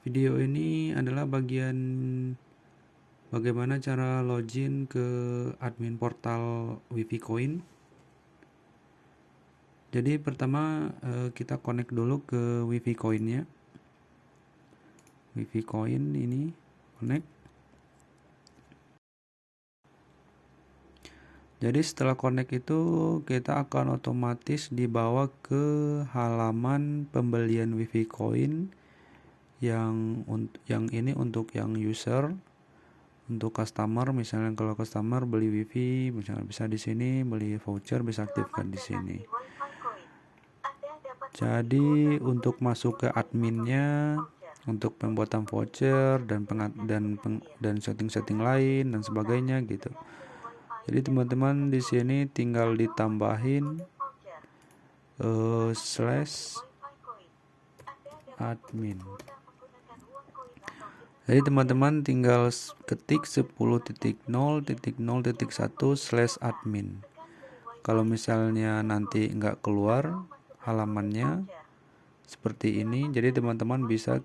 Video ini adalah bagian bagaimana cara login ke admin portal Wifi Coin. Jadi pertama kita connect dulu ke Wifi Coinnya. Wifi Coin ini connect. Jadi setelah connect itu kita akan otomatis dibawa ke halaman pembelian Wifi Coin yang ini untuk yang user. Untuk customer, misalnya kalau customer beli wifi, misalnya bisa di sini beli voucher, bisa aktifkan di sini. Jadi untuk masuk ke adminnya, untuk pembuatan voucher dan setting-setting lain dan sebagainya gitu. Jadi teman-teman di sini tinggal ditambahin /admin. Jadi teman-teman tinggal ketik 10.0.0.1/admin. Kalau misalnya nanti nggak keluar halamannya seperti ini, jadi teman-teman bisa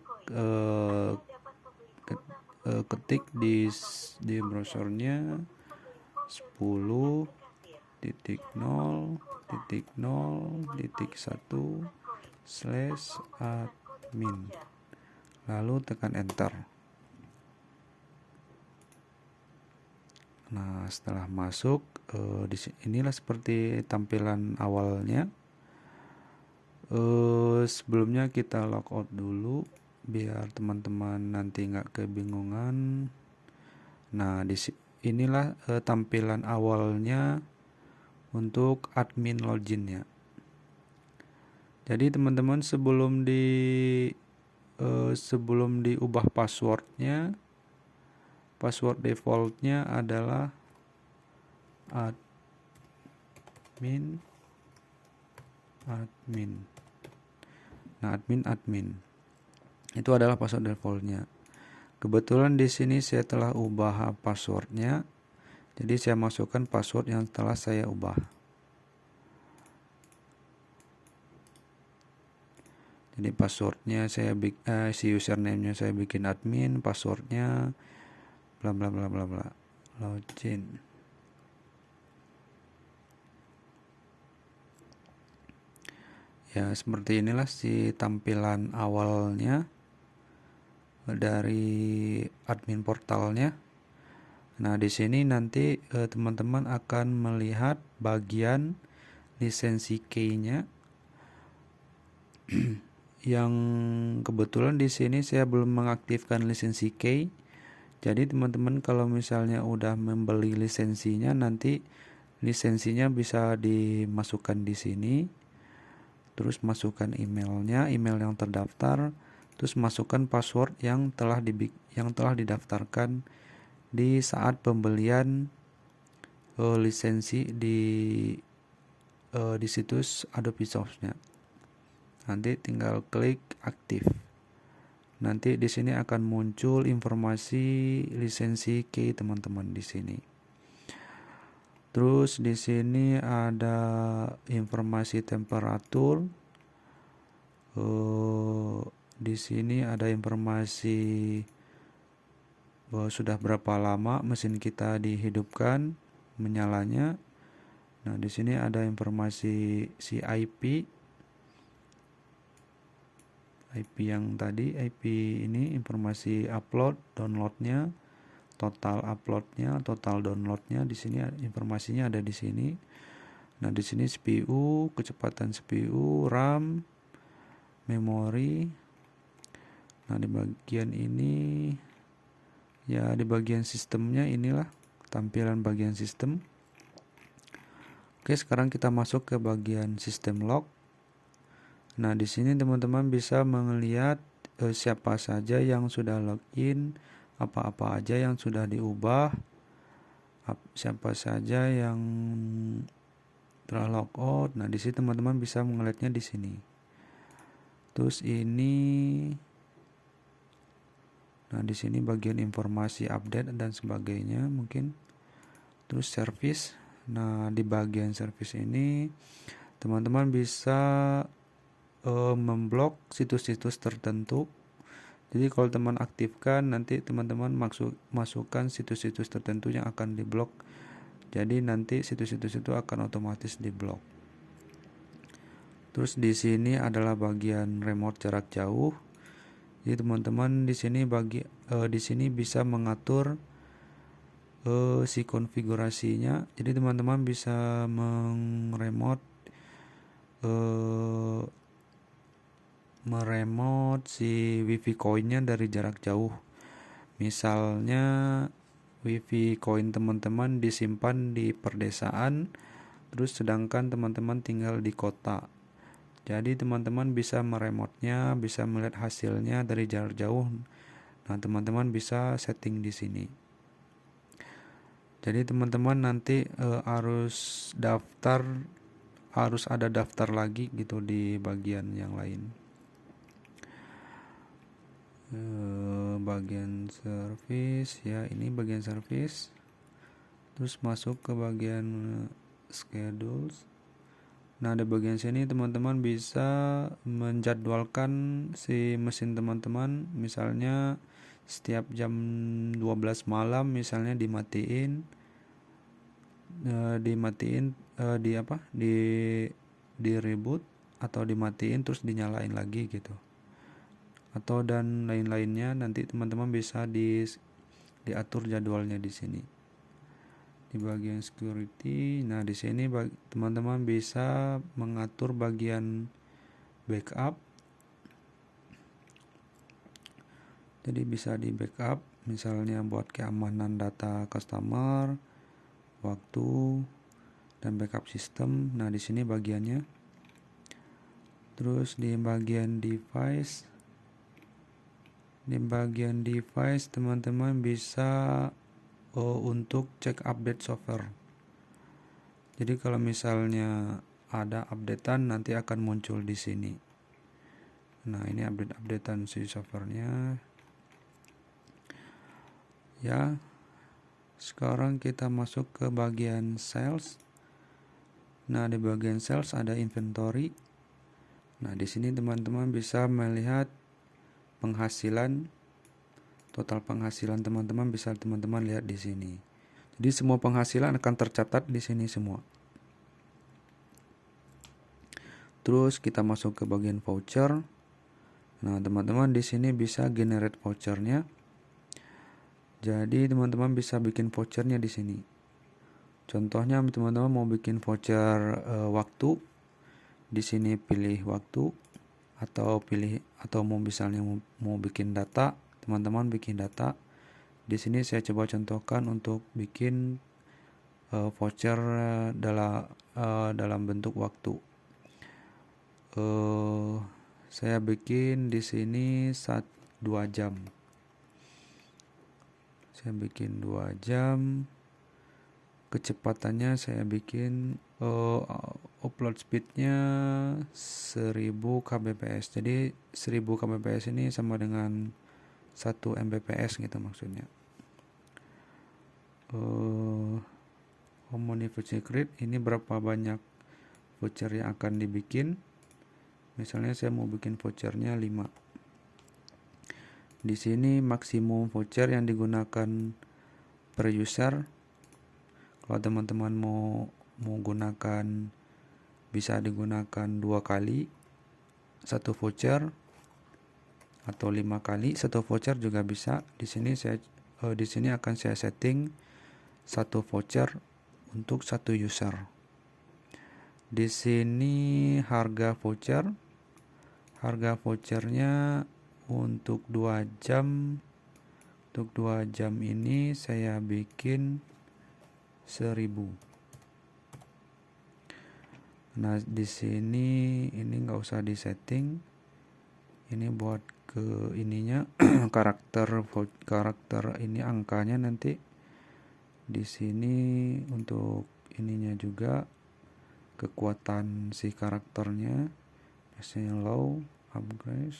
ketik di browsernya 10.0.0.1/admin, lalu tekan enter. Nah, setelah masuk, inilah seperti tampilan awalnya. Sebelumnya kita logout dulu, biar teman-teman nanti nggak kebingungan. Nah, inilah tampilan awalnya untuk admin loginnya. Jadi teman-teman sebelum diubah passwordnya, password defaultnya adalah admin. Nah, admin itu adalah password defaultnya. Kebetulan di sini saya telah ubah passwordnya, jadi saya masukkan password yang telah saya ubah. Jadi passwordnya si username-nya saya bikin admin, passwordnya bla bla bla bla bla, login. Ya, seperti inilah si tampilan awalnya dari admin portalnya. Nah, di sini nanti teman-teman akan melihat bagian lisensi key-nya. Yang kebetulan di sini saya belum mengaktifkan lisensi key. Jadi teman-teman kalau misalnya udah membeli lisensinya, nanti lisensinya bisa dimasukkan di sini. Terus masukkan emailnya, email yang terdaftar, terus masukkan password yang telah didaftarkan di saat pembelian lisensi di situs Adobe Source-nya. Nanti tinggal klik aktif. Nanti di sini akan muncul informasi lisensi key teman-teman di sini. Terus di sini ada informasi temperatur. Di sini ada informasi bahwa sudah berapa lama mesin kita dihidupkan menyalanya. Nah, di sini ada informasi si IP yang tadi, IP ini informasi upload, downloadnya, total uploadnya, total downloadnya. Di sini informasinya ada di sini. Nah, di sini CPU, kecepatan CPU, RAM, memori. Nah, di bagian ini ya, di bagian sistemnya inilah tampilan bagian sistem. Oke, sekarang kita masuk ke bagian sistem log. Nah, di sini teman-teman bisa melihat siapa saja yang sudah login, apa-apa aja yang sudah diubah, siapa saja yang telah logout. Nah, di sini teman-teman bisa melihatnya di sini. Terus ini, nah di sini bagian informasi update dan sebagainya mungkin. Terus service. Nah, di bagian service ini teman-teman bisa memblok situs-situs tertentu Jadi kalau teman aktifkan, nanti teman-teman masukkan situs-situs tertentu yang akan diblok. Jadi nanti situs-situs itu akan otomatis diblok. Terus di sini adalah bagian remote jarak jauh. Jadi teman-teman di sini bisa mengatur si konfigurasinya. Jadi teman-teman bisa meremote si wifi coinnya dari jarak jauh. Misalnya wifi coin teman-teman disimpan di perdesaan, terus sedangkan teman-teman tinggal di kota. Jadi teman-teman bisa meremotnya, bisa melihat hasilnya dari jarak jauh. Nah, teman-teman bisa setting di sini. Jadi teman-teman nanti harus ada daftar lagi gitu di bagian yang lain. Bagian service ya, ini bagian service. Terus masuk ke bagian schedules. Nah, di bagian sini teman-teman bisa menjadwalkan si mesin teman-teman, misalnya setiap jam 12 malam misalnya dimatiin di reboot atau dimatiin terus dinyalain lagi gitu. Atau dan lain-lainnya, nanti teman-teman bisa diatur jadwalnya di sini. Di bagian security, nah di sini teman-teman bisa mengatur bagian backup. Jadi bisa di backup, misalnya buat keamanan data customer, waktu, dan backup sistem. Nah di sini bagiannya. Terus di bagian device, teman-teman bisa untuk cek update software. Jadi kalau misalnya ada updatean nanti akan muncul di sini. Nah, ini updatean si softwarenya. Ya. Sekarang kita masuk ke bagian sales. Nah, di bagian sales ada inventory. Nah, di sini teman-teman bisa melihat total penghasilan teman-teman bisa teman-teman lihat di sini. Jadi semua penghasilan akan tercatat di sini semua. Terus kita masuk ke bagian voucher. Nah, teman-teman di sini bisa generate vouchernya. Jadi teman-teman bisa bikin vouchernya di sini. Contohnya teman-teman mau bikin voucher waktu. Di sini pilih waktu atau mau bikin data, teman-teman bikin data. Di sini saya coba contohkan untuk bikin voucher dalam bentuk waktu. Saya bikin di sini 2 jam. Saya bikin 2 jam. Kecepatannya saya bikin upload speednya 1000 kbps. Jadi 1000 kbps ini sama dengan 1 mbps gitu maksudnya. Money voucher create, ini berapa banyak voucher yang akan dibikin. Misalnya saya mau bikin vouchernya 5. Di sini maksimum voucher yang digunakan per user. Kalau teman-teman mau gunakan, bisa digunakan 2 kali 1 voucher atau 5 kali 1 voucher juga bisa. Di sini akan saya setting 1 voucher untuk 1 user. Di sini harga vouchernya untuk 2 jam. Untuk 2 jam ini saya bikin 1000. Nah, di sini ini nggak usah disetting. Ini buat ke ininya karakter ini angkanya nanti. Di sini untuk ininya juga kekuatan si karakternya. Biasanya low, upgrade.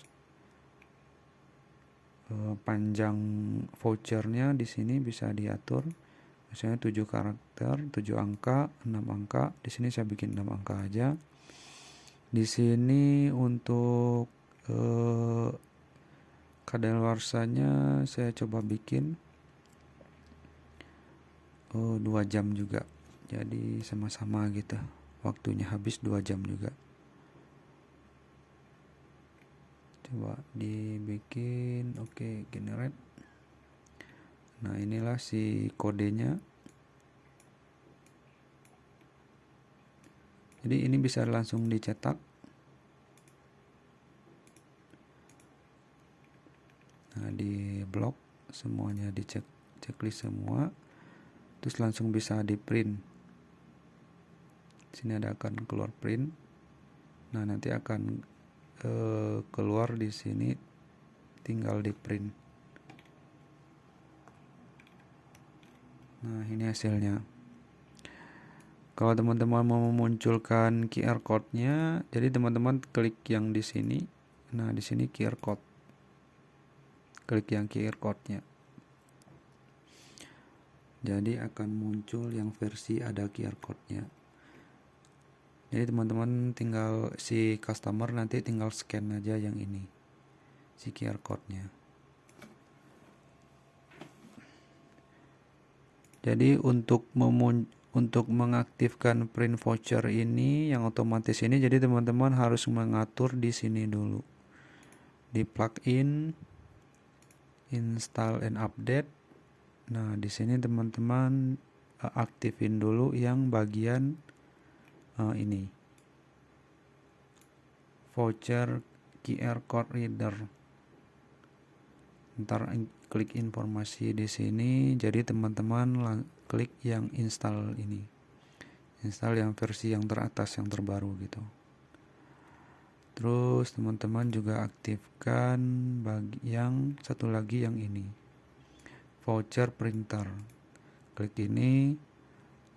Panjang vouchernya di sini bisa diatur. Misalnya 7 karakter, 7 angka, 6 angka. Di sini saya bikin 6 angka aja. Di sini untuk Kadaluarsanya saya coba bikin 2 jam juga, jadi sama-sama gitu, waktunya habis 2 jam juga. Coba dibikin, oke, generate. Nah, inilah si kodenya. Jadi ini bisa langsung dicetak. Nah, di blok semuanya dicek, checklist semua, terus langsung bisa di print. Sini ada akan keluar print. Nah, nanti akan keluar di sini, tinggal di print. Nah, ini hasilnya. Kalau teman-teman mau memunculkan QR code-nya, jadi teman-teman klik yang di sini. Nah, di sini QR code. Klik yang QR code-nya. Jadi akan muncul yang versi ada QR code-nya. Jadi teman-teman tinggal, si customer nanti tinggal scan aja yang ini, si QR code-nya. Jadi untuk mengaktifkan print voucher ini yang otomatis ini, jadi teman-teman harus mengatur di sini dulu. Di plugin, install and update. Nah, di sini teman-teman aktifin dulu yang bagian ini, voucher QR code reader. Ntar klik informasi di sini, jadi teman-teman klik yang install ini, install yang versi yang teratas, yang terbaru gitu. Terus teman-teman juga aktifkan yang satu lagi, yang ini, voucher printer. Klik ini.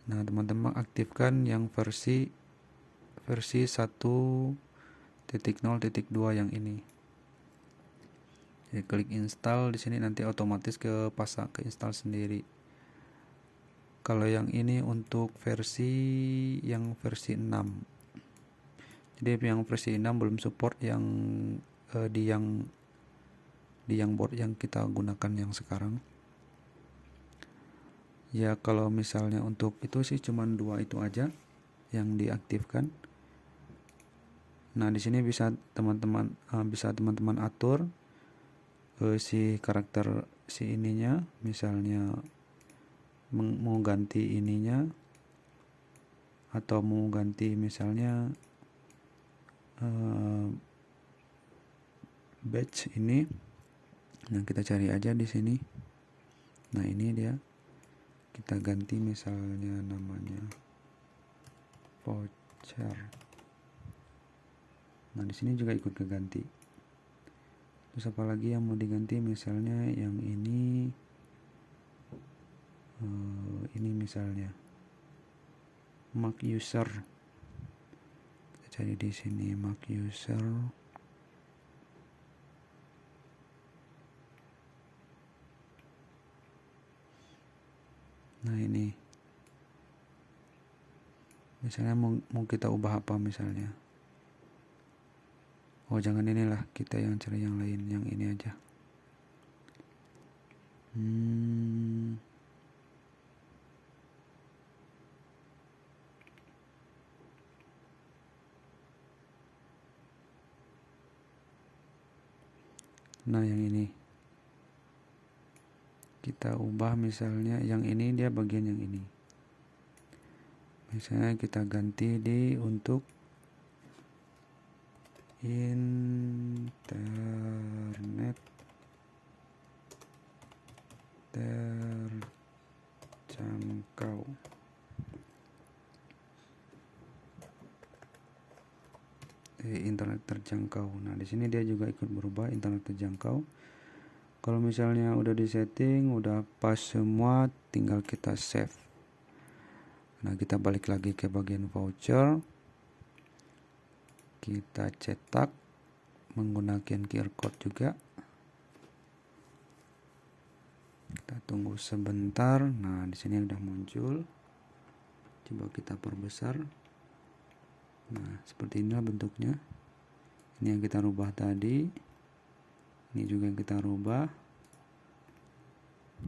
Nah, teman-teman aktifkan yang versi 1.0.2 yang ini. Jadi klik install di sini, nanti otomatis ke install sendiri. Kalau yang ini untuk versi 6. Jadi yang versi 6 belum support yang di yang board yang kita gunakan yang sekarang. Ya, kalau misalnya untuk itu sih cuman 2 itu aja yang diaktifkan. Nah, di sini bisa teman-teman atur si karakter si ininya, misalnya mau ganti ininya, atau mau ganti misalnya batch ini. Nah, kita cari aja di sini. Nah, ini dia. Kita ganti misalnya namanya voucher. Nah, di sini juga ikut keganti. Terus apalagi yang mau diganti, misalnya yang ini misalnya mark user. Kita cari di sini mark user. Nah, ini misalnya mau kita ubah apa misalnya. Oh, jangan inilah, kita yang cari yang lain, yang ini aja. Nah, yang ini kita ubah, misalnya yang ini dia bagian yang ini. Misalnya kita ganti di untuk internet terjangkau. Internet terjangkau. Nah, di sini dia juga ikut berubah, internet terjangkau. Kalau misalnya udah di setting, udah pas semua, tinggal kita save. Nah, kita balik lagi ke bagian voucher. Kita cetak menggunakan QR code juga. Kita tunggu sebentar. Nah, di sini udah muncul. Coba kita perbesar. Nah, seperti inilah bentuknya. Ini yang kita rubah tadi. Ini juga kita rubah.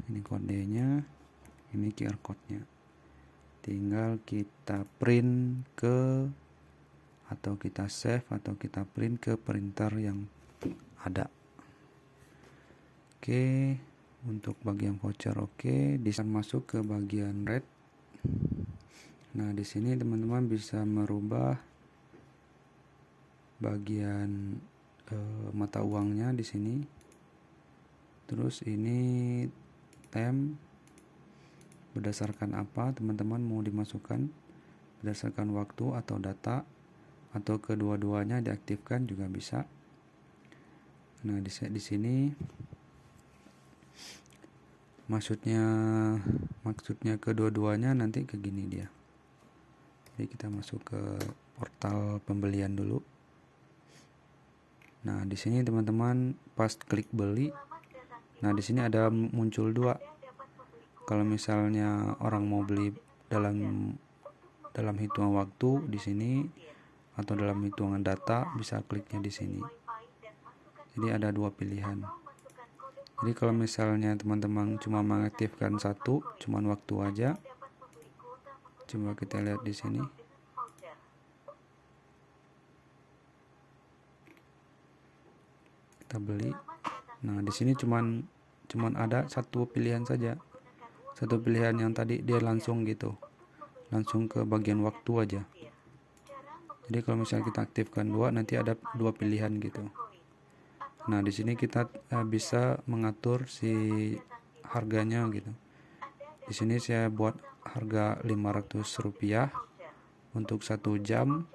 Ini kodenya, ini QR code-nya. Tinggal kita print ke, atau kita save, atau kita print ke printer yang ada. Oke, untuk bagian voucher oke, bisa masuk ke bagian red. Nah, di sini teman-teman bisa merubah bagian mata uangnya di sini. Terus ini tem berdasarkan apa teman-teman mau dimasukkan, berdasarkan waktu atau data, atau kedua-duanya diaktifkan juga bisa. Nah, di sini maksudnya kedua-duanya nanti ke gini dia. Jadi kita masuk ke portal pembelian dulu. Nah, di sini teman-teman pas klik beli, nah di sini ada muncul dua. Kalau misalnya orang mau beli dalam hitungan waktu di sini, atau dalam hitungan data, bisa kliknya di sini. Jadi ada dua pilihan. Jadi kalau misalnya teman-teman cuma mengaktifkan satu, cuman waktu aja, coba kita lihat di sini. Kita beli. Nah, di sini cuman ada satu pilihan saja. Satu pilihan yang tadi dia langsung gitu. Langsung ke bagian waktu aja. Jadi kalau misalnya kita aktifkan dua, nanti ada dua pilihan gitu. Nah, di sini kita bisa mengatur si harganya gitu. Di sini saya buat harga Rp500 untuk 1 jam.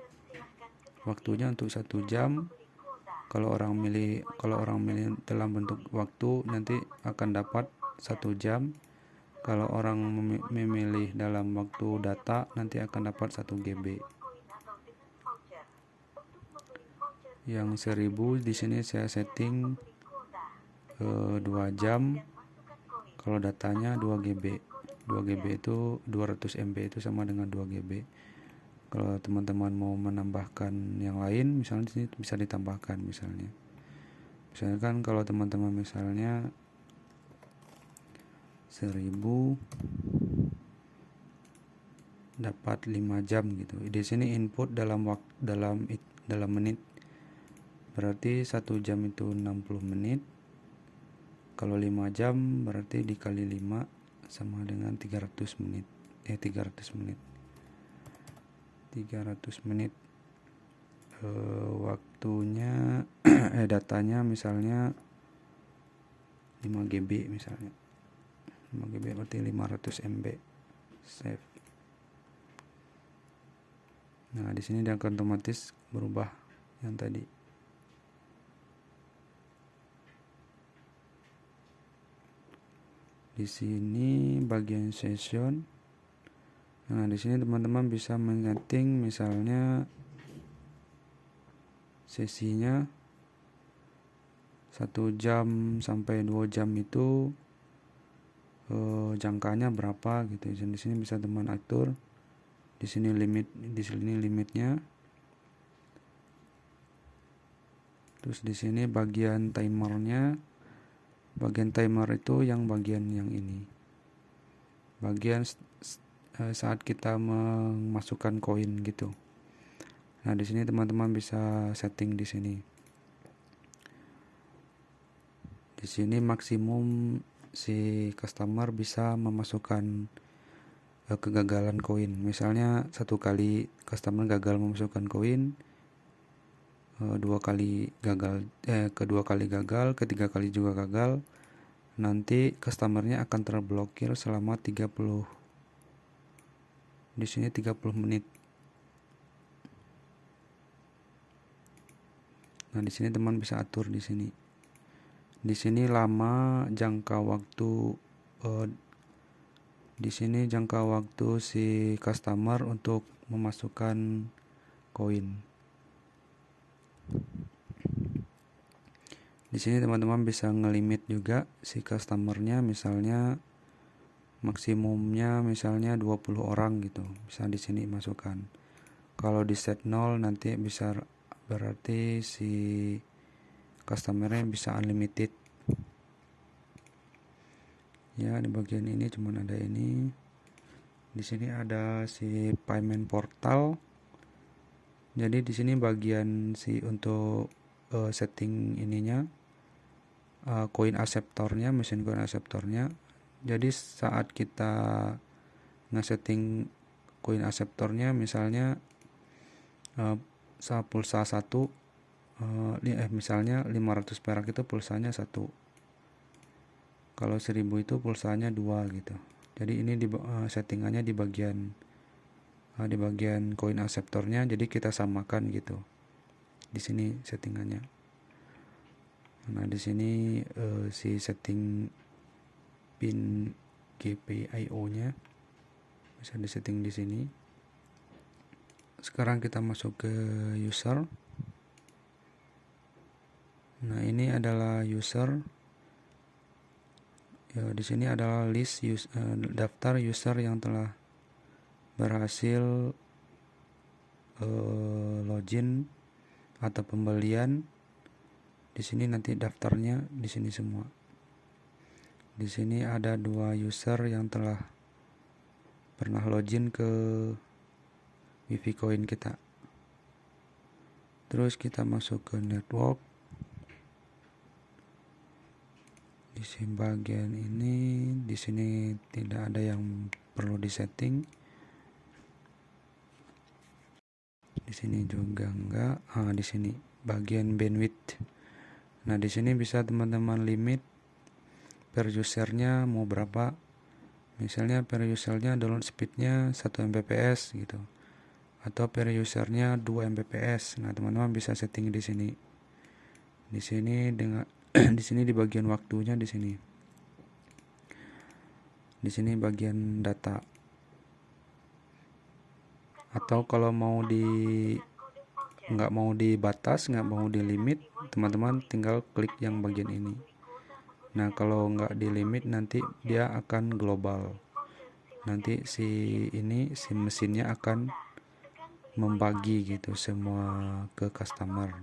Waktunya untuk 1 jam. Kalau orang milih dalam bentuk waktu, nanti akan dapat 1 jam. Kalau orang memilih dalam waktu data, nanti akan dapat 1 GB. Yang 1000 di sini saya setting 2 jam. Kalau datanya 2 GB. 2 GB itu 200 MB itu sama dengan 2 GB. Kalau teman-teman mau menambahkan yang lain, misalnya di sini bisa ditambahkan misalnya. Misalkan kalau teman-teman misalnya 1000 dapat 5 jam gitu. Di sini input dalam menit. Berarti 1 jam itu 60 menit. Kalau 5 jam berarti dikali 5 sama dengan 300 menit. 300 menit. 300 menit waktunya datanya misalnya 5 GB misalnya. 5 GB berarti 500 MB. Save. Nah, di sini dia akan otomatis berubah yang tadi. Di sini bagian session. Nah, di sini teman-teman bisa men-setting misalnya sesinya 1 jam sampai 2 jam itu jangkanya berapa gitu. Di sini bisa teman atur. Di sini limitnya. Terus di sini bagian timernya. Bagian timer itu yang bagian yang ini. Bagian saat kita memasukkan koin gitu. Nah, di sini teman-teman bisa setting di sini. Di sini maksimum si customer bisa memasukkan kegagalan koin. Misalnya 1 kali customer gagal memasukkan koin, 2 kali gagal, kedua kali gagal, ketiga kali juga gagal. Nanti customernya akan terblokir selama 30. Di sini 30 menit. Nah, di sini teman bisa atur di sini. Di sini lama jangka waktu di sini jangka waktu si customer untuk memasukkan koin. Di sini teman-teman bisa ngelimit juga si customernya, misalnya maksimumnya misalnya 20 orang gitu. Bisa di sini masukkan. Kalau di set 0 nanti bisa berarti si customernya bisa unlimited. Ya, di bagian ini cuman ada ini. Di sini ada si payment portal. Jadi di sini bagian si untuk setting ininya, coin acceptornya, mesin coin acceptornya. Jadi saat kita nge-setting coin acceptornya, misalnya pulsa 1, misalnya 500 perak itu pulsanya 1, kalau 1000 itu pulsanya 2 gitu. Jadi ini settingannya di bagian coin acceptornya, jadi kita samakan gitu. Di sini settingannya. Nah, di sini si setting pin GPIO-nya bisa disetting di sini. Sekarang kita masuk ke user. Nah, ini adalah user. Ya, di sini adalah list daftar user yang telah berhasil login atau pembelian. Di sini nanti daftarnya di sini semua. Di sini ada 2 user yang telah pernah login ke Wifi Coin kita. Terus kita masuk ke network. Di sini bagian ini, di sini tidak ada yang perlu disetting. Di sini juga enggak. Di sini bagian bandwidth. Nah, di sini bisa teman-teman limit per usernya mau berapa. Misalnya per usernya download speednya 1 Mbps gitu, atau per usernya 2 Mbps. Nah, teman-teman bisa setting di sini. Di sini dengan di sini di bagian waktunya di sini. Di sini bagian data. Atau kalau mau nggak mau dibatas, nggak mau di limit, teman-teman tinggal klik yang bagian ini. Nah, kalau nggak di limit nanti dia akan global. Nanti si mesinnya akan membagi gitu semua ke customer.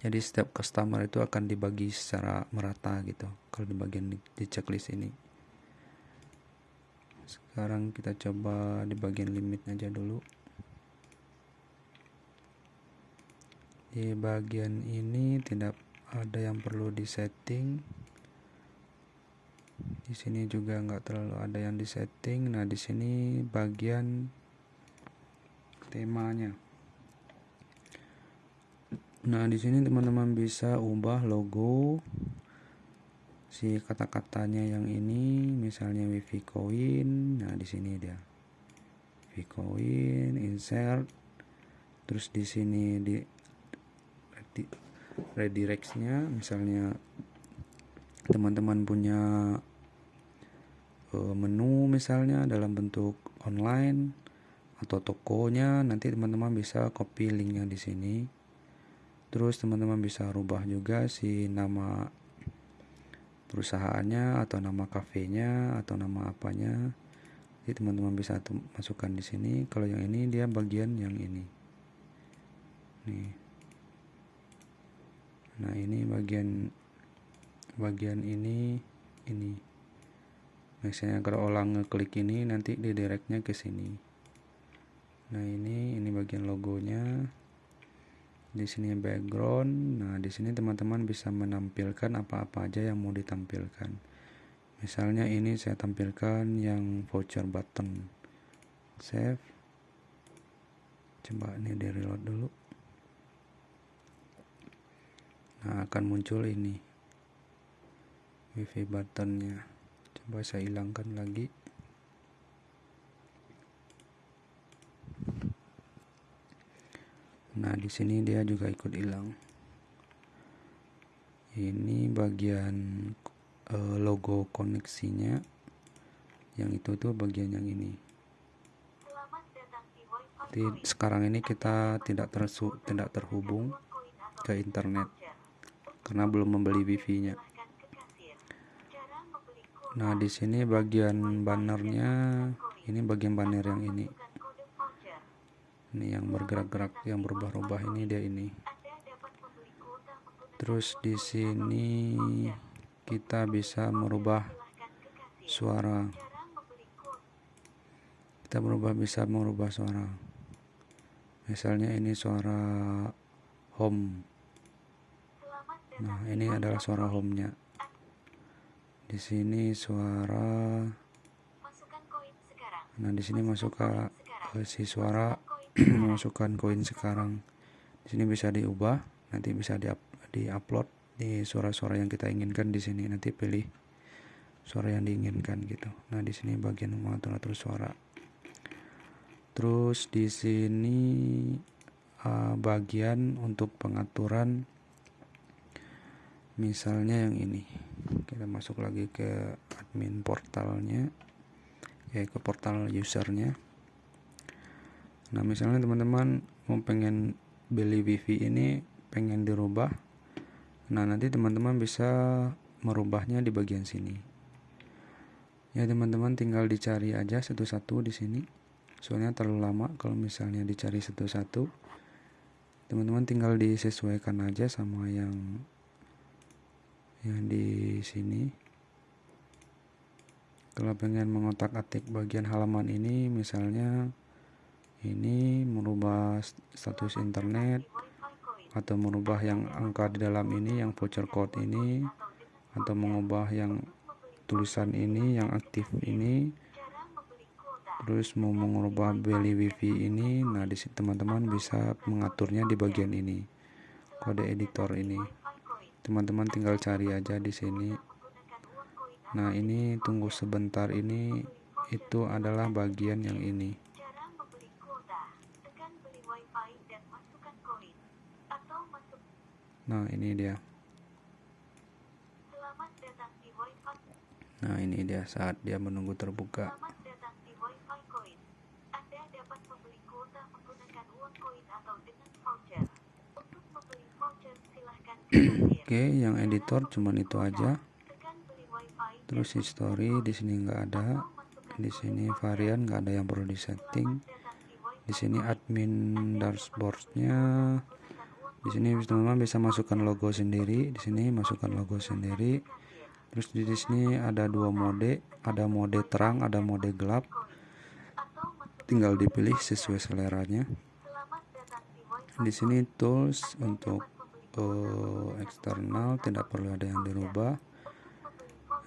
Jadi setiap customer itu akan dibagi secara merata gitu kalau di bagian di checklist ini. Sekarang kita coba di bagian limit aja dulu. Di bagian ini tidak ada yang perlu disetting. Di sini juga nggak terlalu ada yang disetting. Nah, di sini bagian temanya. Nah, di sini teman-teman bisa ubah logo si kata-katanya yang ini, misalnya Wifi Coin. Nah, di sini dia. Wifi Coin, insert. Terus di sini di redirects-nya, misalnya teman-teman punya menu misalnya dalam bentuk online atau tokonya, nanti teman-teman bisa copy linknya di sini. Terus teman-teman bisa rubah juga si nama perusahaannya atau nama kafenya atau nama apanya. Jadi teman-teman bisa masukkan di sini. Kalau yang ini dia bagian yang ini. Nih. Nah, ini bagian ini. Misalnya kalau orang ngeklik ini nanti directnya ke sini. Nah, ini bagian logonya. Di sini background. Nah, di sini teman-teman bisa menampilkan apa-apa aja yang mau ditampilkan. Misalnya ini saya tampilkan yang voucher button. Save. Coba ini di reload dulu. Nah, akan muncul ini Wifi buttonnya. Coba saya hilangkan lagi. Nah, di sini dia juga ikut hilang. Ini bagian logo koneksinya. Yang itu tuh bagian yang ini. Jadi, sekarang ini kita tidak terhubung ke internet karena belum membeli wifi-nya. Nah, di sini bagian bannernya, ini bagian banner yang ini. Ini yang bergerak-gerak, yang berubah-ubah ini dia ini. Terus di sini kita bisa merubah suara. Bisa merubah suara. Misalnya ini suara home. Nah, ini adalah suara home-nya. Di sini suara. Nah, di sini masuk ke si suara memasukkan koin sekarang. Di sini bisa diubah, nanti bisa di-upload di suara-suara yang kita inginkan di sini. Nanti pilih suara yang diinginkan gitu. Nah, di sini bagian mengatur-atur suara. Terus di sini bagian untuk pengaturan, misalnya yang ini. Kita masuk lagi ke admin portalnya, ke portal usernya. Nah, misalnya teman-teman mau pengen beli wifi ini, pengen dirubah. Nah, nanti teman-teman bisa merubahnya di bagian sini. Ya, teman-teman tinggal dicari aja satu-satu di sini. Soalnya terlalu lama kalau misalnya dicari satu-satu. Teman-teman tinggal disesuaikan aja sama yang di sini. Kalau pengen mengotak-atik bagian halaman ini, misalnya ini merubah status internet, atau merubah yang angka di dalam ini, yang voucher code ini, atau mengubah yang tulisan ini, yang aktif ini, terus mau mengubah beli wifi ini. Nah, di sini teman-teman bisa mengaturnya di bagian ini, kode editor ini. Teman-teman tinggal cari aja di sini. Nah, ini tunggu sebentar ini, itu adalah bagian yang ini. Nah, ini dia. Nah, ini dia saat dia menunggu terbuka. Oke, yang editor cuman itu aja. Terus history di sini nggak ada. Di sini varian nggak ada yang perlu disetting. Di sini admin dashboardnya. Di sini teman-teman bisa masukkan logo sendiri. Di sini masukkan logo sendiri. Terus di sini ada dua mode, ada mode terang, ada mode gelap. Tinggal dipilih sesuai seleranya. Di sini tools untuk eksternal tidak perlu ada yang dirubah.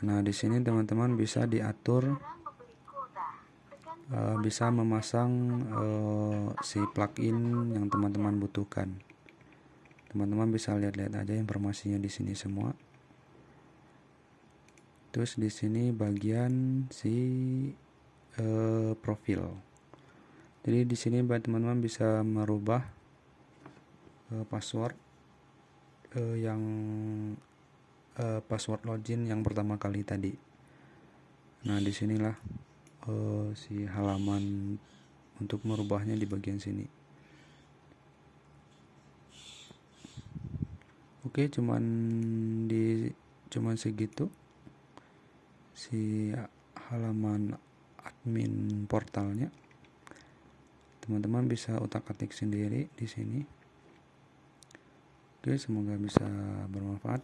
Nah, di sini teman-teman bisa diatur, bisa memasang si plugin yang teman-teman butuhkan. Teman-teman bisa lihat-lihat aja informasinya di sini semua. Terus di sini bagian si profil. Jadi di sini teman-teman bisa merubah password yang password login yang pertama kali tadi. Nah, disinilah si halaman untuk merubahnya di bagian sini. Oke, cuman segitu si halaman admin portalnya. Teman-teman bisa utak-atik sendiri di sini. Oke, semoga bisa bermanfaat.